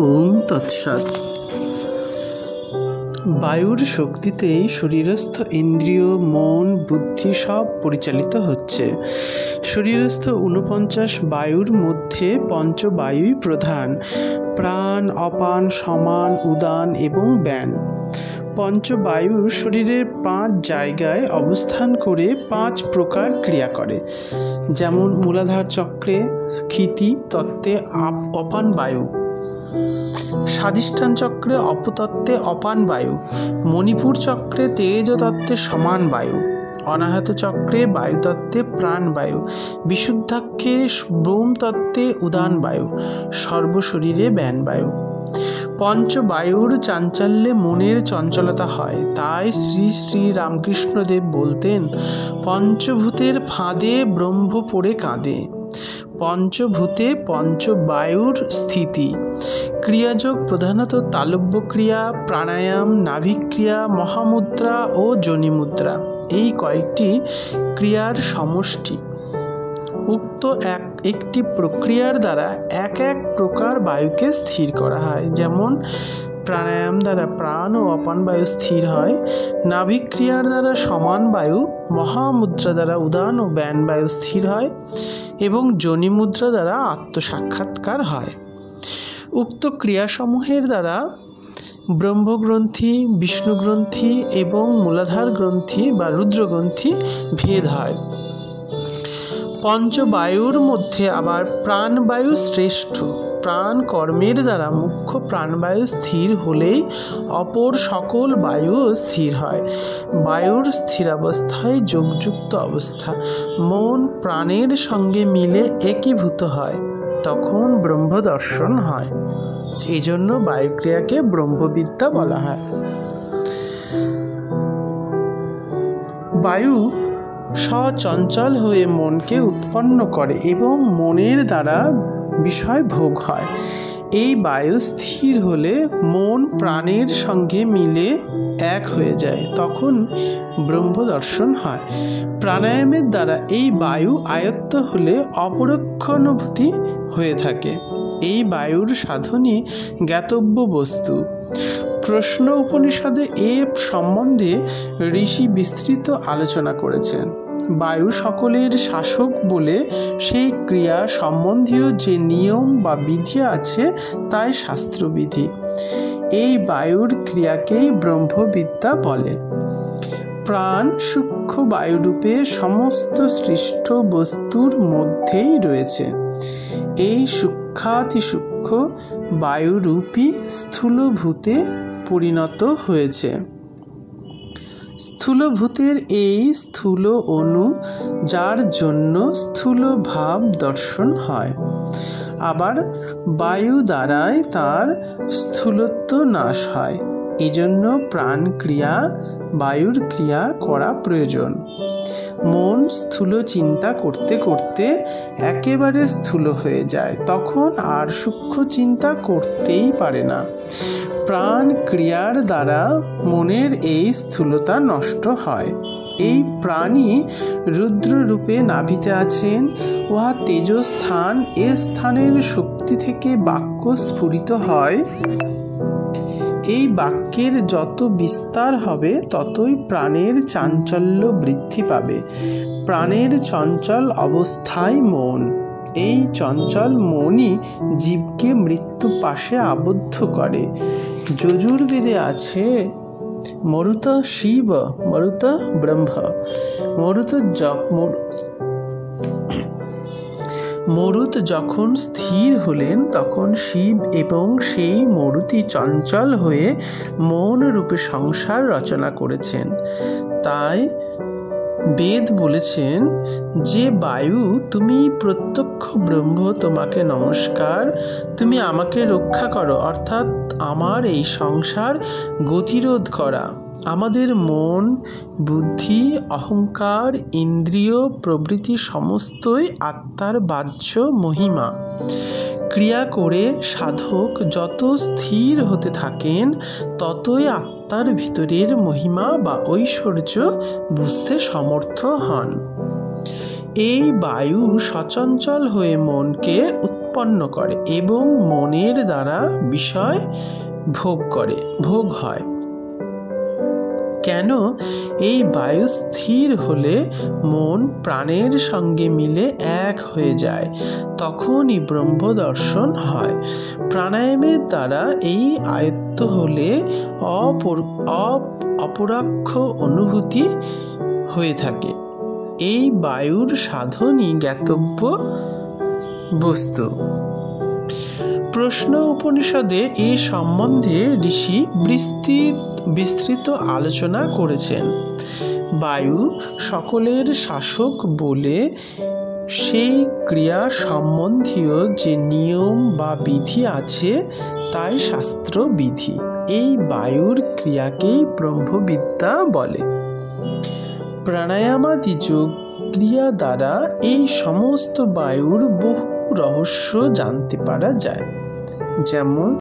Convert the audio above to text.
ওম তৎসৎ। বায়ুর শক্তিতেই শরীরস্থ ইন্দ্রিয়, মন, বুদ্ধি সব পরিচালিত হচ্ছে। শরীরস্থ 49 বায়ুর মধ্যে পঞ্চবায়ুই প্রধান: প্রাণ, অপান, সমান, উদান এবং ব্যান। পঞ্চবায়ু শরীরের 5 জায়গায় অবস্থান করে 5 প্রকার ক্রিয়া করে, যেমন মূলাধার চক্রে ক্ষিতি তত্ত্বে অপান বায়ু, স্বাধিষ্ঠান চক্রে অপতত্ত্বে অপান বায়ু, মণিপুর চক্রে তেজ তত্ত্বে সমান বায়ু, অনাহত চক্রে বায়ুতত্ত্বে প্রাণ বায়ু, বিশুদ্ধাক্ষে ব্রহ্ম তত্ত্বে উদান বায়ু, সর্বশরীরে ব্যান বায়ু। পঞ্চবায়ুর চাঞ্চল্যে মনের চঞ্চলতা হয়। তাই শ্রী শ্রী রামকৃষ্ণদেব বলতেন, পঞ্চভূতের ফাঁদে ব্রহ্ম পড়ে কাঁদে। পঞ্চভূতে পঞ্চবায়ুর স্থিতি। ক্রিয়াযোগ প্রধানত তালব্য ক্রিয়া, প্রাণায়াম, নাভিক্রিয়া, মহামুদ্রা ও যোনিমুদ্রা, এই কয়েকটি ক্রিয়ার সমষ্টি। উক্ত একটি প্রক্রিয়ার দ্বারা এক প্রকার বায়ুকে স্থির করা হয়। যেমন প্রাণায়াম দ্বারা প্রাণ ও অপান বায়ু স্থির হয়, নাভিক্রিয়ার দ্বারা সমান বায়ু, মহামুদ্রা দ্বারা উদান ও ব্যান বায়ু স্থির হয় এবং যোনিমুদ্রা দ্বারা আত্মসাক্ষাৎকার হয়। উক্ত ক্রিয়াসমূহের দ্বারা ব্রহ্মগ্রন্থি, বিষ্ণুগ্রন্থি এবং মূলাধার গ্রন্থি বা রুদ্রগ্রন্থি ভেদ হয়। পঞ্চবায়ুর মধ্যে আবার প্রাণবায়ু শ্রেষ্ঠ। প্রাণ কর্মের দ্বারা মুখ্য প্রাণবায়ু স্থির হলেই অপর সকল বায়ু স্থির হয়। বায়ুর স্থিরাবস্থায় যোগযুক্ত অবস্থা, মন প্রাণের সঙ্গে মিলে একীভূত হয়, তখন ব্রহ্মদর্শন হয়। এই জন্য বায়ুক্রিয়াকে ব্রহ্মবিদ্যা বলা হয়। বায়ু সচঞ্চল হয়ে মনকে উৎপন্ন করে এবং মনের দ্বারা বিষয় ভোগ হয়। এই বায়ু স্থির হলে মন প্রাণের সঙ্গে মিলে এক হয়ে যায়, তখন ব্রহ্মদর্শন হয়। প্রাণায়ামের দ্বারা এই বায়ু আয়ত্ত হলে অপরোক্ষ অনুভূতি হয়ে থাকে। এই বায়ুর সাধনই জ্ঞাতব্য বস্তু। প্রশ্ন উপনিষদে এ সম্বন্ধে ঋষি বিস্তৃত আলোচনা করেছেন। বায়ু সকলের শাসক বলে সেই ক্রিয়া সম্বন্ধীয় যে নিয়ম বা বিধি আছে তাই শাস্ত্রবিধি। এই বায়ুর ক্রিয়াকেই ব্রহ্মবিদ্যা বলে। প্রাণ সূক্ষ্ম বায়ুরূপে সমস্ত সৃষ্ট বস্তুর মধ্যেই রয়েছে। এই সূক্ষ্মাতিসূক্ষ্ম বায়ুরূপী স্থূলভূতে পরিণত হয়েছে। স্থূলভূতের এই স্থূল অণু, যার জন্য স্থূল ভাব দর্শন হয়। আবার বায়ু দ্বারাই তার স্থূলত্ব নাশ হয়। এজন্য প্রাণ ক্রিয়া, বায়ুর ক্রিয়া করা প্রয়োজন। মন স্থূল চিন্তা করতে করতে একেবারে স্থূল হয়ে যায়, তখন আর সূক্ষ্ম চিন্তা করতেই পারে না। প্রাণ ক্রিয়ার দ্বারা মনের এই স্থূলতা নষ্ট হয়। এই প্রাণই রুদ্ররূপে নাভিতে আছেন। উহা তেজস্থান। এ স্থানের শক্তি থেকে বাক্য স্ফুরিত হয়। এই বাক্যের যত বিস্তার হবে ততই প্রাণের চাঞ্চল্য বৃদ্ধি পাবে। প্রাণের চঞ্চল অবস্থায় মন। এই চঞ্চল মনই জীবকে মৃত্যু পাশে আবদ্ধ করে। যজুর্বেদে আছে, মরুত শিব মরুত ব্রহ্ম। মরুত যখন স্থির হলেন তখন শিব এবং সেই মরুতি চঞ্চল হয়ে মন রূপে সংসার রচনা করেছেন। তাই বেদ বলেছেন যে বায়ু, তুমি প্রত্যক্ষ ব্রহ্ম, তোমাকে নমস্কার, তুমি আমাকে রক্ষা করো, অর্থাৎ আমার এই সংসার গতিরোধ করা। আমাদের মন, বুদ্ধি, অহংকার, ইন্দ্রিয় প্রভৃতি সমস্তই আত্মার বাহ্য মহিমা। ক্রিয়া করে সাধক যত স্থির হতে থাকেন ততই আত্মার ভিতরের মহিমা বা ঐশ্বর্য বুঝতে সমর্থ হন। এই বায়ু সচঞ্চল হয়ে মনকে উৎপন্ন করে এবং মনের দ্বারা বিষয় ভোগ হয়। কেন এই বায়ু স্থির হলে মন প্রাণের সঙ্গে মিলে এক হয়ে যায়, তখনই ব্রহ্ম দর্শন হয়। প্রাণায়ামের দ্বারা এই আয়ত্ত হলে অপরোক্ষ অনুভূতি হয়ে থাকে। এই বায়ুর সাধনই জ্ঞাতব্য বস্তু। প্রশ্ন উপনিষদে এই সম্বন্ধে ঋষি বিস্তৃত আলোচনা করেছেন। বায়ু সকলের শাসক বলে সেই ক্রিয়া সম্বন্ধীয় যে নিয়ম বা বিধি আছে তাই শাস্ত্র বিধি। এই বায়ুর ক্রিয়াকেই ব্রহ্মবিদ্যা বলে। প্রাণায়ামাদি যোগ ক্রিয়া দ্বারা এই সমস্ত বায়ুর বহু রহস্য জানতে পারা যায়। যেমন